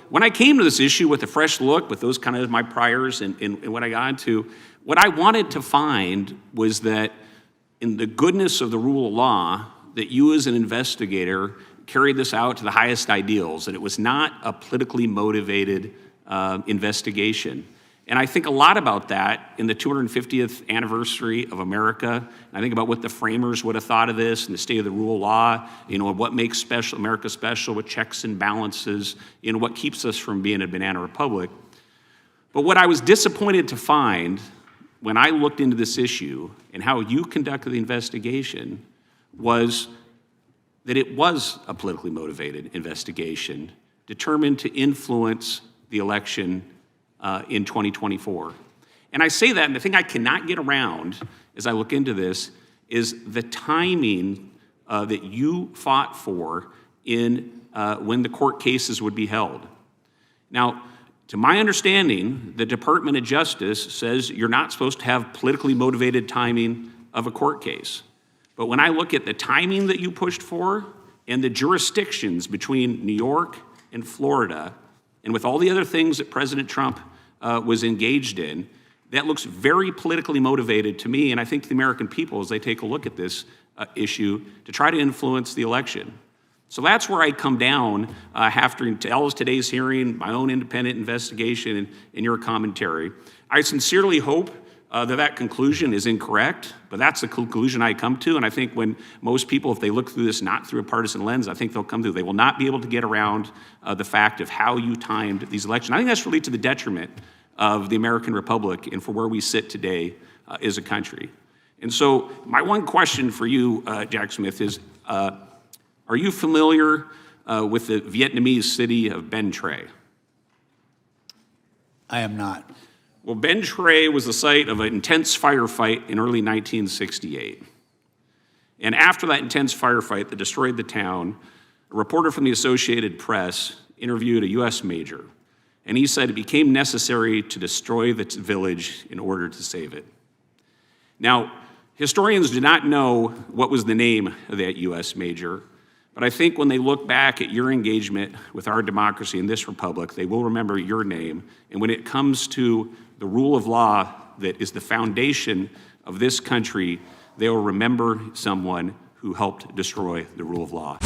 when I came to this issue with a fresh look, with those kind of my priors and what I got into, what I wanted to find was that in the goodness of the rule of law, that you as an investigator carried this out to the highest ideals, that it was not a politically motivated investigation. And I think a lot about that in the 250th anniversary of America. I think about what the framers would have thought of this and the state of the rule of law, what makes America special, what checks and balances, what keeps us from being a banana republic. But what I was disappointed to find when I looked into this issue and how you conducted the investigation was that it was a politically motivated investigation determined to influence the election in 2024. And I say that, and the thing I cannot get around as I look into this is the timing that you fought for in when the court cases would be held. Now, to my understanding, the Department of Justice says you're not supposed to have politically motivated timing of a court case. But when I look at the timing that you pushed for and the jurisdictions between New York and Florida, and with all the other things that President Trump was engaged in, that looks very politically motivated to me, and I think to the American people as they take a look at this issue to try to influence the election. So that's where I come down after today's hearing, my own independent investigation, and your commentary. I sincerely hope that conclusion is incorrect, but that's the conclusion I come to, and I think when most people, if they look through this not through a partisan lens, I think they'll come to, they will not be able to get around the fact of how you timed these elections. I think that's really to the detriment of the American Republic and for where we sit today as a country. And so my one question for you, Jack Smith, is are you familiar with the Vietnamese city of Bến Tre? I am not. Well, Bến Tre was the site of an intense firefight in early 1968. And after that intense firefight that destroyed the town, a reporter from the Associated Press interviewed a U.S. major, and he said it became necessary to destroy the village in order to save it. Now, historians do not know what was the name of that U.S. major, but I think when they look back at your engagement with our democracy in this republic, they will remember your name. And when it comes to the rule of law that is the foundation of this country, they will remember someone who helped destroy the rule of law.